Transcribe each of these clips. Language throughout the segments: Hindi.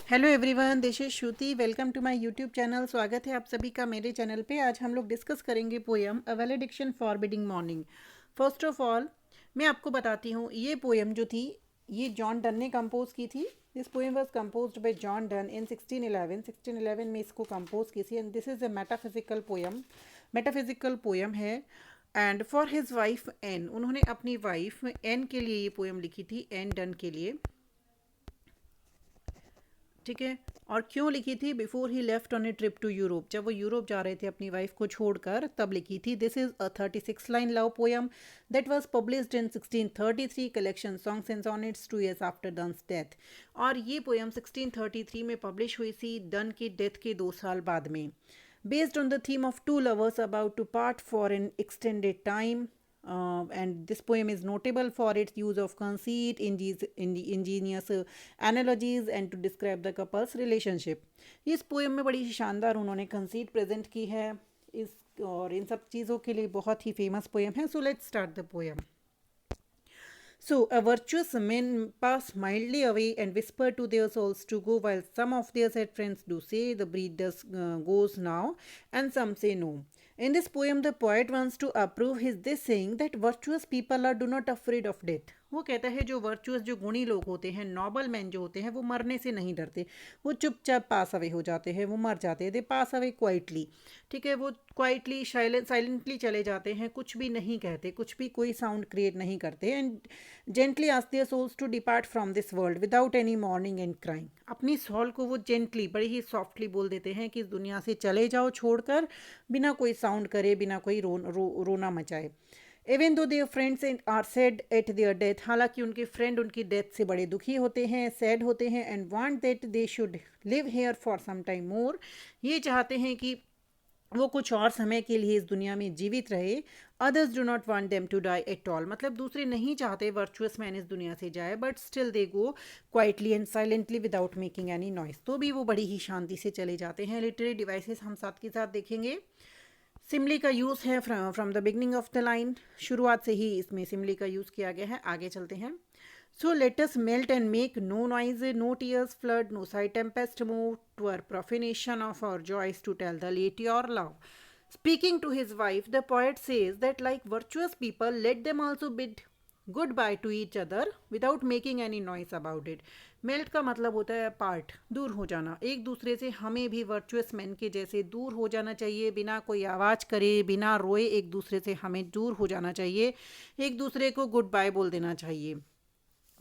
Hello everyone, this is Shruti. Welcome to my YouTube channel. स्वागत है आप सभी का मेरे चैनल पे। आज हम लोग डिस्कस करेंगे poem a वैलेडिक्शन forbidding mourning. First of all मैं आपको बताती हूँ, ये पोएम जो थी ये जॉन डन ने कंपोज की थी। This poem was composed by John Donne in 1611 में इसको कंपोज की थी। And this is a metaphysical poem है। And for his wife Ann, उन्होंने अपनी वाइफ एन के लिए ये पोएम लिखी थी, एन डन के लिए। ठीक है। और क्यों लिखी थी? Before he left on a trip to Europe, जब वो यूरोप जा रहे थे अपनी वाइफ को छोड़कर, तब लिखी थी। This is a 36 line love poem that was published in 1633, collection songs and sonnets 2 years after Donne's death. और ये पोएम 1633 में पब्लिश हुई थी, डन की डेथ के 2 साल बाद में। Based on the theme of two lovers about to part for an extended time, and this poem is notable for its use of conceit, ingenious analogies and to describe the couple's relationship. इस पोएम में बड़ी ही शानदार उन्होंने कंसीट प्रेजेंट की है इस, और इन सब चीज़ों के लिए बहुत ही फेमस पोएम है। So let's start the poem. So, a virtuous men pass mildly away and whisper to their souls to go, while some of their sad friends do say the breed does goes now, and some say no. In this poem, the poet wants to approve his this saying that virtuous people are do not afraid of death. वो कहता है जो वर्चुअस, जो गुणी लोग होते हैं, नॉबल मैन जो होते हैं, वो मरने से नहीं डरते। वो चुपचाप पास अवे हो जाते हैं, वो मर जाते हैं। दे पास अवे क्वाइटली। ठीक है, वो क्वाइटली साइलेंटली चले जाते हैं, कुछ भी नहीं कहते, कुछ भी कोई साउंड क्रिएट नहीं करते। And gently ask their souls to depart from this world without any mourning and crying. अपनी सोल को वो जेंटली, बड़ी ही सॉफ्टली बोल देते हैं कि इस दुनिया से चले जाओ छोड़कर, बिना कोई साउंड करे, बिना कोई रोना मचाए। Even though their friends are sad at their death, हालांकि उनके फ्रेंड उनकी डेथ से बड़े दुखी होते हैं, सैड होते हैं। And want that they should live here for some time more, ये चाहते हैं कि वो कुछ और समय के लिए इस दुनिया में जीवित रहे। Others do not want them to die at all, मतलब दूसरे नहीं चाहते वर्चुअस मैन इस दुनिया से जाए, but still they go quietly and silently without making any noise. तो भी वो बड़ी ही शांति से चले जाते हैं। लिटरेरी डिवाइसेस हम साथ के साथ देखेंगे। सिमली का यूज़ है from the beginning of the line, शुरुआत से ही इसमें सिमली का यूज़ किया गया है। आगे चलते हैं। So let us melt and make no noise, no tears flood, no sigh tempest move, 'twere profanation of our joys to tell the lady our love. Speaking to his wife, the poet says that like virtuous people, let them also bid goodbye to each other without making any noise about it. Melt का मतलब होता है पार्ट, दूर हो जाना। एक दूसरे से हमें भी वर्चुअस मैन के जैसे दूर हो जाना चाहिए, बिना कोई आवाज़ करे, बिना रोए। एक दूसरे से हमें दूर हो जाना चाहिए, एक दूसरे को गुड बाय बोल देना चाहिए।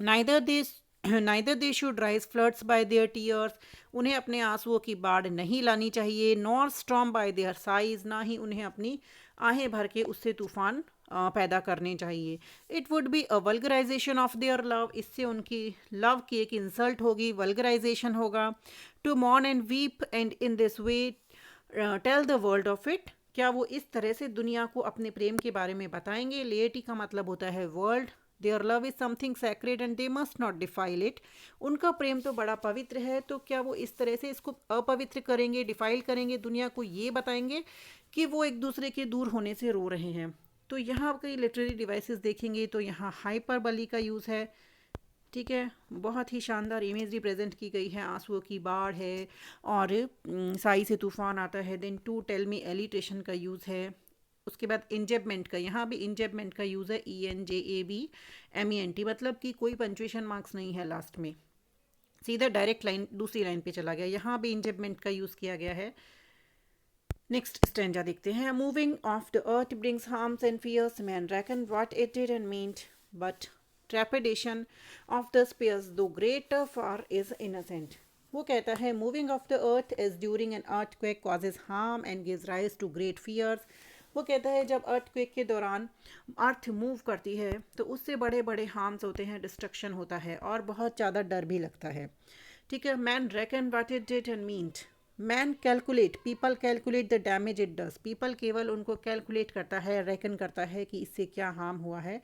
Neither they neither they should rise floods bye there tears, उन्हें अपने आंसुओं की बाढ़ नहीं लानी चाहिए। Nor storm bye their size, ना ही उन्हें अपनी आहें भर के उससे तूफान पैदा करने चाहिए। It would be a vulgarization of their love, इससे उनकी लव की एक इंसल्ट होगी, वल्गराइजेशन होगा। To mourn and weep and in this way tell the world of it, क्या वो इस तरह से दुनिया को अपने प्रेम के बारे में बताएंगे? लेटी का मतलब होता है world. There love is something sacred and they must not defile it, उनका प्रेम तो बड़ा पवित्र है, तो क्या वो इस तरह से इसको अपवित्र करेंगे, डिफाइल करेंगे, दुनिया को ये बताएंगे कि वो एक दूसरे के दूर होने से रो रहे हैं? तो यहाँ कई लिटरेरी डिवाइसेस देखेंगे तो यहाँ हाइपरबली का यूज़ है। ठीक है, बहुत ही शानदार इमेजरी प्रेजेंट की गई है। आंसुओं की बाढ़ है और साई से तूफान आता है। देन टू टेल मी एलिटेशन का यूज़ है। उसके बाद इंजेबमेंट का, यहाँ भी इंजेबमेंट का यूज़ है, ENJABMENT, मतलब कि कोई पंचुएशन मार्क्स नहीं है लास्ट में, सीधा डायरेक्ट लाइन दूसरी लाइन पे चला गया। यहाँ भी इंजेबमेंट का यूज़ किया गया है। नेक्स्ट स्टैंजा देखते हैं। Moving of the earth brings harms and fears, man reckon what it did and meant, but trepidation of the spheres though greater far is innocent. वो कहता है moving of the earth is during an earthquake causes harm and gives rise to great fears. वो कहता है जब अर्थक्वेक के दौरान अर्थ मूव करती है तो उससे बड़े बड़े हार्म्स होते हैं, डिस्ट्रक्शन होता है और बहुत ज़्यादा डर भी लगता है। ठीक है। Man reckon what it did and meant, man calculate, people calculate the damage it does, people केवल उनको कैलकुलेट करता है, रेकन करता है कि इससे क्या हार्म हुआ है।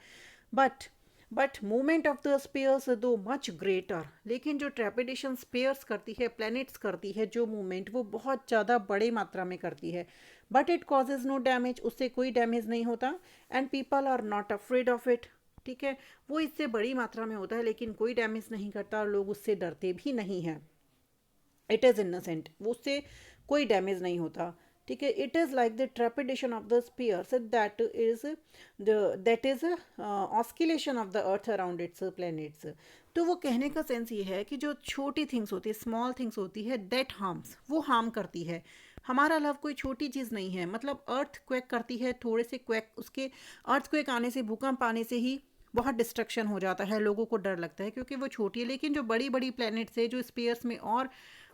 But movement of the spheres though much greater, लेकिन जो ट्रेपिडेशन स्पेयर्स करती है, प्लैनेट्स करती है, जो मूवमेंट वो बहुत ज़्यादा बड़े मात्रा में करती है। But it causes no damage, उससे कोई डैमेज नहीं होता। And people are not afraid of it, ठीक है, वो इससे बड़ी मात्रा में होता है लेकिन कोई डैमेज नहीं करता और लोग उससे डरते भी नहीं हैं। इट इज़ इनोसेंट, वो उससे कोई डैमेज नहीं होता। ठीक है, it is like the trepidation of the spheres that is oscillation of the earth around its planets. तो वो कहने का सेंस ये है कि जो छोटी थिंग्स होती है, स्मॉल थिंग्स होती है, दैट हार्म्स, वो हार्म करती है। हमारा लव कोई छोटी चीज़ नहीं है, मतलब अर्थ क्वेक करती है, थोड़े से क्वेक, उसके अर्थ क्वेक आने से, भूकंप आने से ही बहुत डिस्ट्रक्शन हो जाता है, लोगों को डर लगता है क्योंकि वो छोटी है। लेकिन जो बड़ी बड़ी प्लैनेट्स है, जो स्पेयर्स में और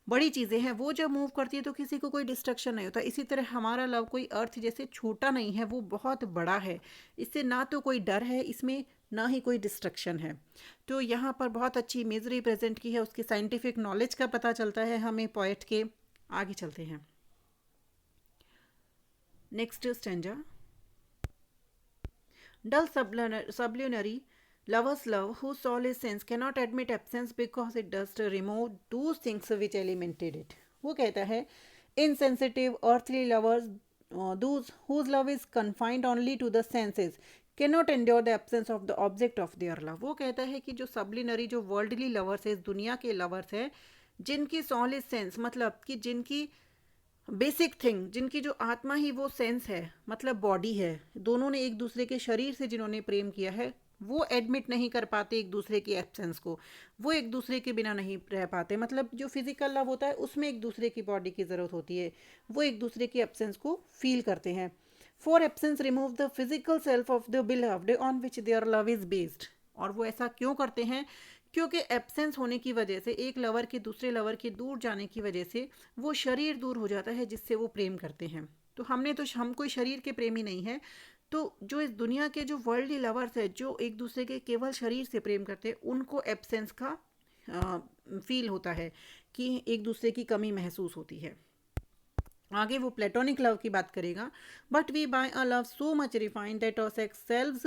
बड़ी चीज़ें हैं, वो जब मूव करती है तो किसी को कोई डिस्ट्रक्शन नहीं होता। इसी तरह हमारा लव कोई अर्थ जैसे छोटा नहीं है, वो बहुत बड़ा है। इससे ना तो कोई डर है इसमें, ना ही कोई डिस्ट्रक्शन है। तो यहाँ पर बहुत अच्छी इमेजरी प्रेजेंट की है, उसकी साइंटिफिक नॉलेज का पता चलता है हमें पोएट के। आगे चलते हैं, next stanza. Dull sublunary lovers love, whose soul is sense, cannot admit absence because it does remove those things which alimented it. वो कहता है insensitive earthly lovers, those whose love is confined only to the senses, cannot endure the absence of the object of their love. वो कहता है कि जो सबलिनरी, जो वर्ल्डली लवर्स है, इस दुनिया के लवर्स है, जिनकी सोल इज सेंस, मतलब कि जिनकी बेसिक थिंग, जिनकी जो आत्मा ही वो सेंस है, मतलब बॉडी है, दोनों ने एक दूसरे के शरीर से जिन्होंने प्रेम किया है, वो एडमिट नहीं कर पाते एक दूसरे की एब्सेंस को। वो एक दूसरे के बिना नहीं रह पाते, मतलब जो फिजिकल लव होता है उसमें एक दूसरे की बॉडी की ज़रूरत होती है, वो एक दूसरे की एब्सेंस को फील करते हैं। For absence remove the physical self of the beloved on which there love is based. और वो ऐसा क्यों करते हैं? क्योंकि एब्सेंस होने की वजह से, एक लवर के दूसरे लवर के दूर जाने की वजह से, वो शरीर दूर हो जाता है जिससे वो प्रेम करते हैं। तो हम कोई शरीर के प्रेमी नहीं है। तो जो इस दुनिया के जो वर्ल्डली लवर्स है, जो एक दूसरे के केवल शरीर से प्रेम करते हैं, उनको एब्सेंस का फील होता है कि एक दूसरे की कमी महसूस होती है। आगे वो प्लेटोनिक लव की बात करेगा। But we by a love so much refined that our sex selves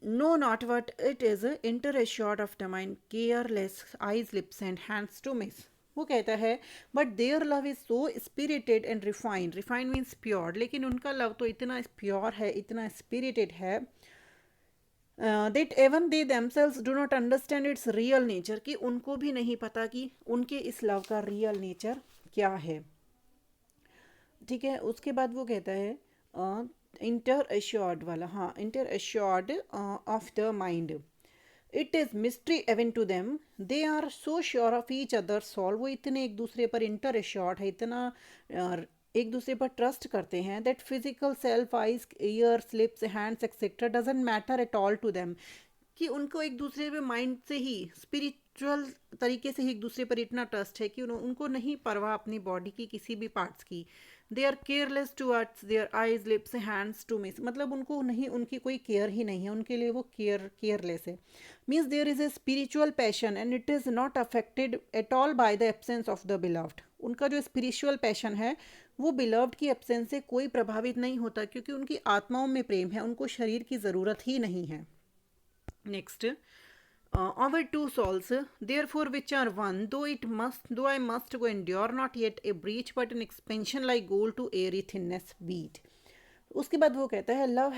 know not what it is inter a short of the mind careless eyes lips and hands to miss. वो कहता है but their love is so spirited and refined, refined means pure, लेकिन उनका लव तो इतना प्योर है, इतना स्पिरिटेड है, that even they themselves do not understand its real nature, कि उनको भी नहीं पता कि उनके इस लव का रियल नेचर क्या है। ठीक है, उसके बाद वो कहता है इंटर एश्योर्ड वाला, हाँ, inter assured of the mind, it is mystery even to them, they are so sure of each other soul. वो इतने एक दूसरे पर इंटर एश्योर्ड है, इतना एक दूसरे पर ट्रस्ट करते हैं, that physical self, eyes, ears, lips, hands etcetera doesn't matter at all to them, कि उनको एक दूसरे पे माइंड से ही, स्पिरिचुअल तरीके से ही एक दूसरे पर इतना ट्रस्ट है कि उनको नहीं परवाह अपनी बॉडी की किसी भी पार्ट्स की। They are careless towards their eyes, lips, hands to miss, मतलब उनको नहीं, उनकी कोई केयर ही नहीं है, उनके लिए वो केयरलेस है। Means there is a spiritual passion and it is not affected at all by the absence of the beloved. उनका जो स्पिरिचुअल पैशन है वो बिलव्ड की एब्सेंस से कोई प्रभावित नहीं होता, क्योंकि उनकी आत्माओं में प्रेम है, उनको शरीर की ज़रूरत ही नहीं है। Next, our two souls, therefore which are one, though I must go endure not yet a breach, but an expansion like gold to airy thinness beat. उसके बाद वो कहता है love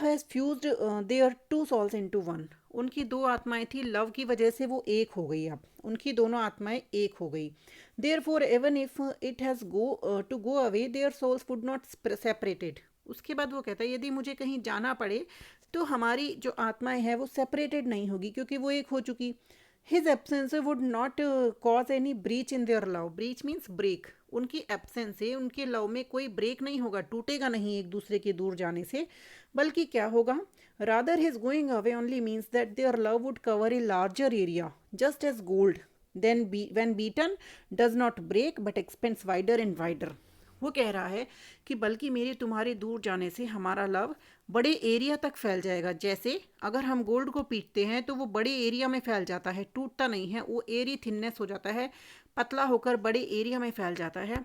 has fused their two souls into one. उनकी दो आत्माएं थी, लव की वजह से वो एक हो गई, अब उनकी दोनों आत्माएं एक हो गई। Therefore even if it has to go away, their souls would not separated. उसके बाद वो कहता है यदि मुझे कहीं जाना पड़े तो हमारी जो आत्माएं हैं वो सेपरेटेड नहीं होगी, क्योंकि वो एक हो चुकी। His absence would not cause any breach in their love, breach means break, उनकी एब्सेंस से उनके लव में कोई ब्रेक नहीं होगा, टूटेगा नहीं एक दूसरे के दूर जाने से, बल्कि क्या होगा, rather his going away only means that their love would cover a larger area just as gold then when beaten does not break but expands wider and wider. वो कह रहा है कि बल्कि मेरे तुम्हारे दूर जाने से हमारा लव बड़े एरिया तक फैल जाएगा, जैसे अगर हम गोल्ड को पीटते हैं तो वो बड़े एरिया में फैल जाता है, टूटता नहीं है, वो एरी थिननेस हो जाता है, पतला होकर बड़े एरिया में फैल जाता है।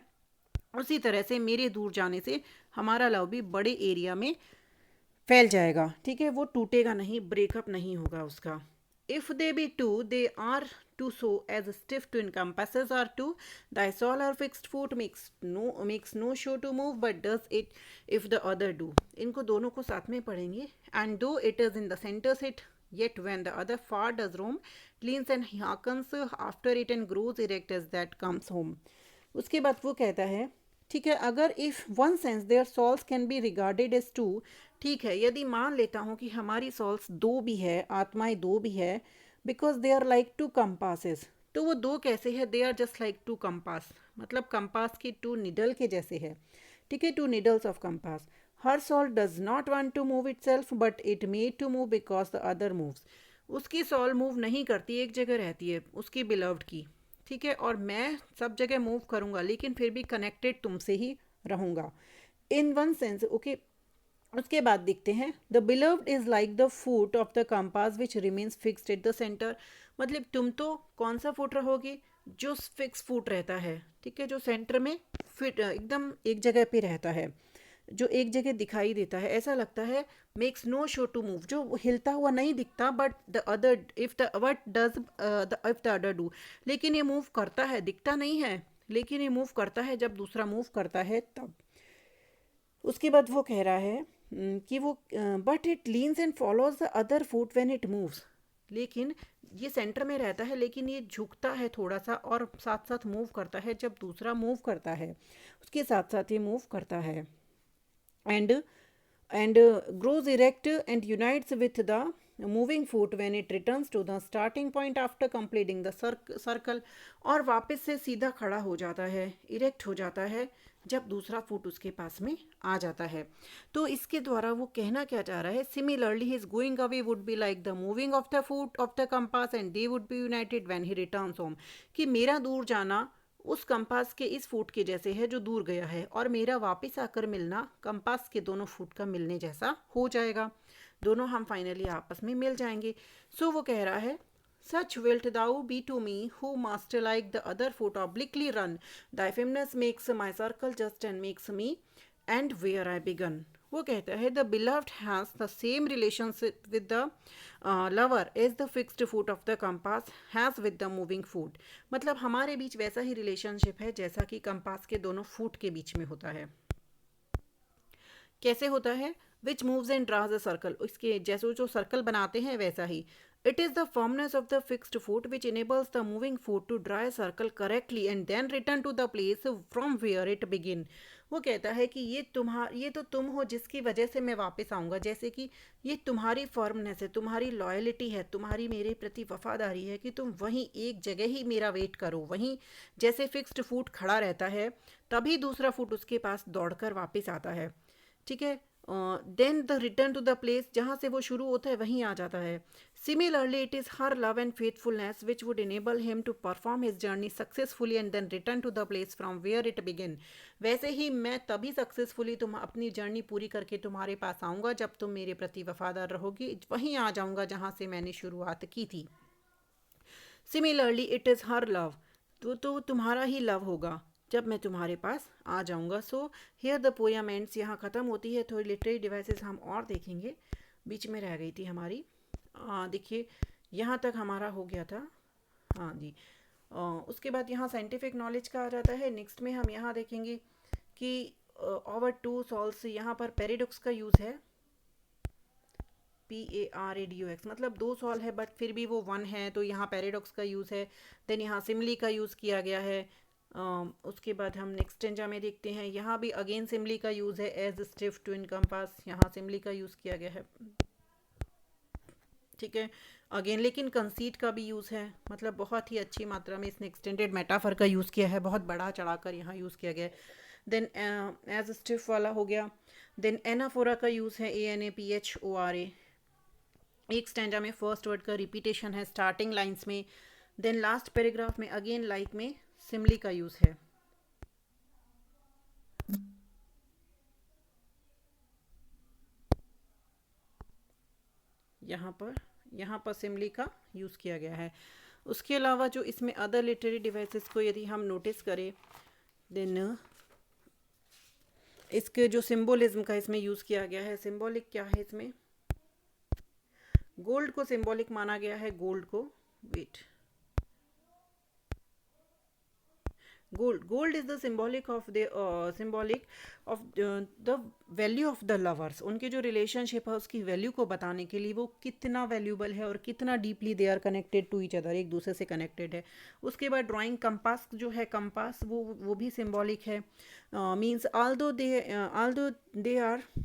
उसी तरह से मेरे दूर जाने से हमारा लव भी बड़े एरिया में फैल जाएगा। ठीक है, वो टूटेगा नहीं, ब्रेकअप नहीं होगा उसका। If they be two, they are two so as stiff to encompasses are two. Thy solar fixed foot makes no show to move, but does it if the other do. इनको दोनों को साथ में पढ़ेंगे। And though it is in the center sit, Yet when the other far does roam, leans and hearkens after it and grows erect as that comes home. उसके बाद वो कहता है, ठीक है, अगर if one sense their souls can be regarded as two, ठीक है, यदि मान लेता हूँ कि हमारी सोल्स दो भी है, आत्माएं दो भी है, because they are like two compasses, तो वो दो कैसे है, they are just like two compass, मतलब कंपास की टू निडल के जैसे है, ठीक है, टू निडल्स ऑफ कंपास. हर soul does not want to move itself but it made to move because the other moves. उसकी सोल मूव नहीं करती, एक जगह रहती है, उसकी बिलव्ड की, ठीक है, और मैं सब जगह मूव करूँगा लेकिन फिर भी कनेक्टेड तुमसे ही रहूँगा इन वन सेंस. ओके, उसके बाद देखते हैं, the beloved is like the foot of the compass which remains fixed at the centre. मतलब तुम तो कौन सा फुट रहोगे, जो फिक्स फुट रहता है, ठीक है, जो सेंटर में फिट एकदम एक जगह पे रहता है, जो एक जगह दिखाई देता है, ऐसा लगता है, makes no show to move, जो हिलता हुआ नहीं दिखता, but the other if the what does if the other do, लेकिन ये मूव करता है, दिखता नहीं है, लेकिन ये मूव करता है जब दूसरा मूव करता है तब. उसके बाद वो कह रहा है कि वो but it leans and follows the other foot when it moves. लेकिन ये सेंटर में रहता है, लेकिन ये झुकता है थोड़ा सा और साथ साथ मूव करता है जब दूसरा मूव करता है, उसके साथ साथ ये मूव करता है. And grows erect and unites with the moving foot when it returns to the starting point after completing the circle. और वापस से सीधा खड़ा हो जाता है, इरेक्ट हो जाता है जब दूसरा फुट उसके पास में आ जाता है. तो इसके द्वारा वो कहना क्या चाह रहा है, similarly his going away would be like the moving of the foot of the compass and they would be united when he returns home. कि मेरा दूर जाना उस कंपास के इस फुट के जैसे है जो दूर गया है, और मेरा वापस आकर मिलना कंपास के दोनों फुट का मिलने जैसा हो जाएगा, दोनों हम फाइनली आपस में मिल जाएंगे. सो वो कह रहा है, such wilt thou be to me, who master like the other foot obliquely run. Thy firmness makes my circle just and makes me and where I begun. वो कहता है, the beloved has the same relationship with the lover as the fixed foot of the compass has with the moving foot. मतलब हमारे बीच वैसा ही रिलेशनशिप है जैसा कि कंपास के दोनों फुट के बीच में होता है. कैसे होता है, which moves and draws a circle, इसके जैसे जो सर्कल बनाते हैं वैसा ही. It is the firmness of the fixed foot which enables the moving foot to draw a circle correctly and then return to the place from where it begin. वो कहता है कि ये तो तुम हो जिसकी वजह से मैं वापस आऊँगा, जैसे कि ये तुम्हारी फर्मनेस है, तुम्हारी लॉयलिटी है, तुम्हारी मेरे प्रति वफादारी है कि तुम वहीं एक जगह ही मेरा वेट करो, वहीं जैसे फिक्स्ड फुट खड़ा रहता है तभी दूसरा फुट उसके पास दौड़कर वापस आता है, ठीक है. Then the return to the place, जहाँ से वो शुरू होता है वहीं आ जाता है. Similarly it is her love and faithfulness which would enable him to perform his journey successfully and then return to the place from where it begin. वैसे ही मैं तभी सक्सेसफुली तुम अपनी जर्नी पूरी करके तुम्हारे पास आऊँगा जब तुम मेरे प्रति वफादार रहोगी, वहीं आ जाऊँगा जहाँ से मैंने शुरुआत की थी. Similarly it is her love, तो तुम्हारा ही लव होगा जब मैं तुम्हारे पास आ जाऊंगा. So here the poem ends, यहाँ ख़त्म होती है. थोड़ी लिटरेरी डिवाइसेस हम और देखेंगे, बीच में रह गई थी हमारी. देखिए यहाँ तक हमारा हो गया था, हाँ जी. उसके बाद यहाँ साइंटिफिक नॉलेज का आ जाता है. नेक्स्ट में हम यहाँ देखेंगे कि ओवर टू सॉल्स, यहाँ पर पैराडॉक्स का यूज़ है, PARADOX, मतलब दो सॉल है बट फिर भी वो वन है, तो यहाँ पैराडॉक्स का यूज़ है. देन यहाँ सिमली का यूज़ किया गया है. उसके बाद हम नेक्स्ट स्टेंजा में देखते हैं, यहाँ भी अगेन सिमली का यूज़ है एज स्टिफ टू इनकम्पास, यहाँ सिमली का यूज़ किया गया है, ठीक है, अगेन. लेकिन कंसीट का भी यूज़ है, मतलब बहुत ही अच्छी मात्रा में इसने एक्सटेंडेड मेटाफर का यूज़ किया है, बहुत बड़ा चढ़ाकर यहाँ यूज़ किया गया है. देन एज स्टिफ वाला हो गया. देन एनाफोरा का यूज़ है, ANAPHORA. एक स्टैंजा में फर्स्ट वर्ड का रिपीटेशन है स्टार्टिंग लाइंस में. देन लास्ट पैराग्राफ में अगेन लाइक में सिमली का यूज़ है. यहाँ पर सिमली का यूज़ किया गया है. उसके अलावा जो इसमें अदर लिटरेरी डिवाइसेस को यदि हम नोटिस करें, देन इसके जो सिंबोलिज्म का इसमें यूज़ किया गया है, सिंबॉलिक क्या है इसमें, गोल्ड को सिंबॉलिक माना गया है, गोल्ड को, wait, gold is the symbolic of the value of the lovers. उनके जो रिलेशनशिप है उसकी वैल्यू को बताने के लिए वो कितना वैल्यूबल है और कितना deeply they are connected to each other, एक दूसरे से कनेक्टेड है। उसके बाद ड्राइंग कंपास जो है, कंपास वो भी सिंबॉलिक है। Means although they are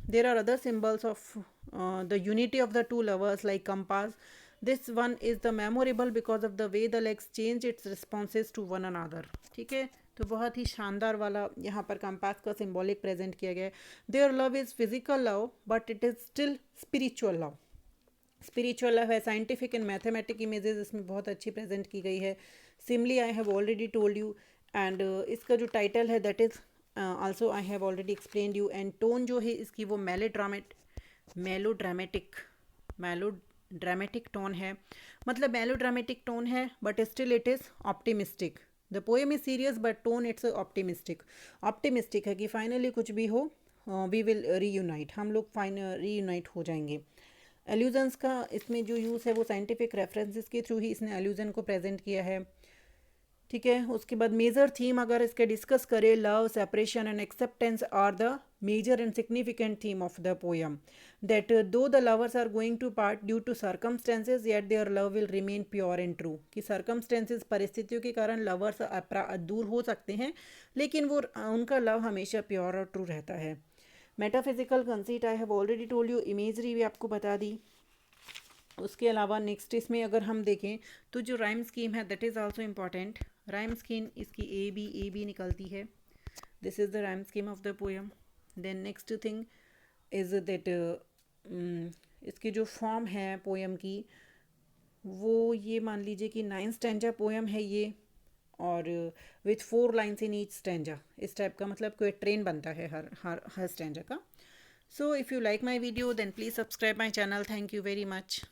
there are other symbols of the unity of the two lovers like compass, this one is the memorable because of the way the legs change its responses to one another. ठीक है, तो बहुत ही शानदार वाला यहाँ पर कंपास का सिंबॉलिक प्रेजेंट किया गया है। Their love is physical love but it is still spiritual love. Spiritual love है, साइंटिफिक एंड मैथमेटिक इमेजेस इसमें बहुत अच्छी प्रेजेंट की गई है। Similarly I have already told you, and इसका जो टाइटल है that is also I have already explained you. And tone जो है इसकी वो मेलोड्रामेटिक टोन है, मतलब मेलोड्रामेटिक टोन है but still it is optimistic. The poem is serious but tone it's optimistic है कि फाइनली कुछ भी हो वी विल रीयूनाइट, हम लोग रीयूनाइट हो जाएंगे। एल्यूजन्स का इसमें जो यूज़ है वो साइंटिफिक रेफरेंसेस के थ्रू ही इसने एल्यूजन को प्रेजेंट किया है। ठीक है, उसके बाद मेजर थीम अगर इसके डिस्कस करें, love, separation and acceptance are the major and significant theme of the poem. That though the lovers are going to part due to circumstances yet their love will remain pure and true. कि सर्कमस्टेंसेज, परिस्थितियों के कारण लवर्स दूर हो सकते हैं लेकिन वो उनका लव हमेशा प्योर और ट्रू रहता है। Metaphysical conceit I have already told you, imagery भी आपको बता दी। उसके अलावा नेक्स्ट इसमें अगर हम देखें तो जो राइम स्कीम है that is also important. Rhyme scheme इसकी ए बी निकलती है। This is the rhyme scheme of the poem. Then next thing is that इसकी जो फॉर्म है पोएम की वो ये मान लीजिए कि 9 स्टैंजा पोएम है ये, और with 4 lines in each stanza, इस टाइप का, मतलब कोई ट्रेन बनता है हर स्टैंजा का। So if you like my video then please subscribe my channel. Thank you very much.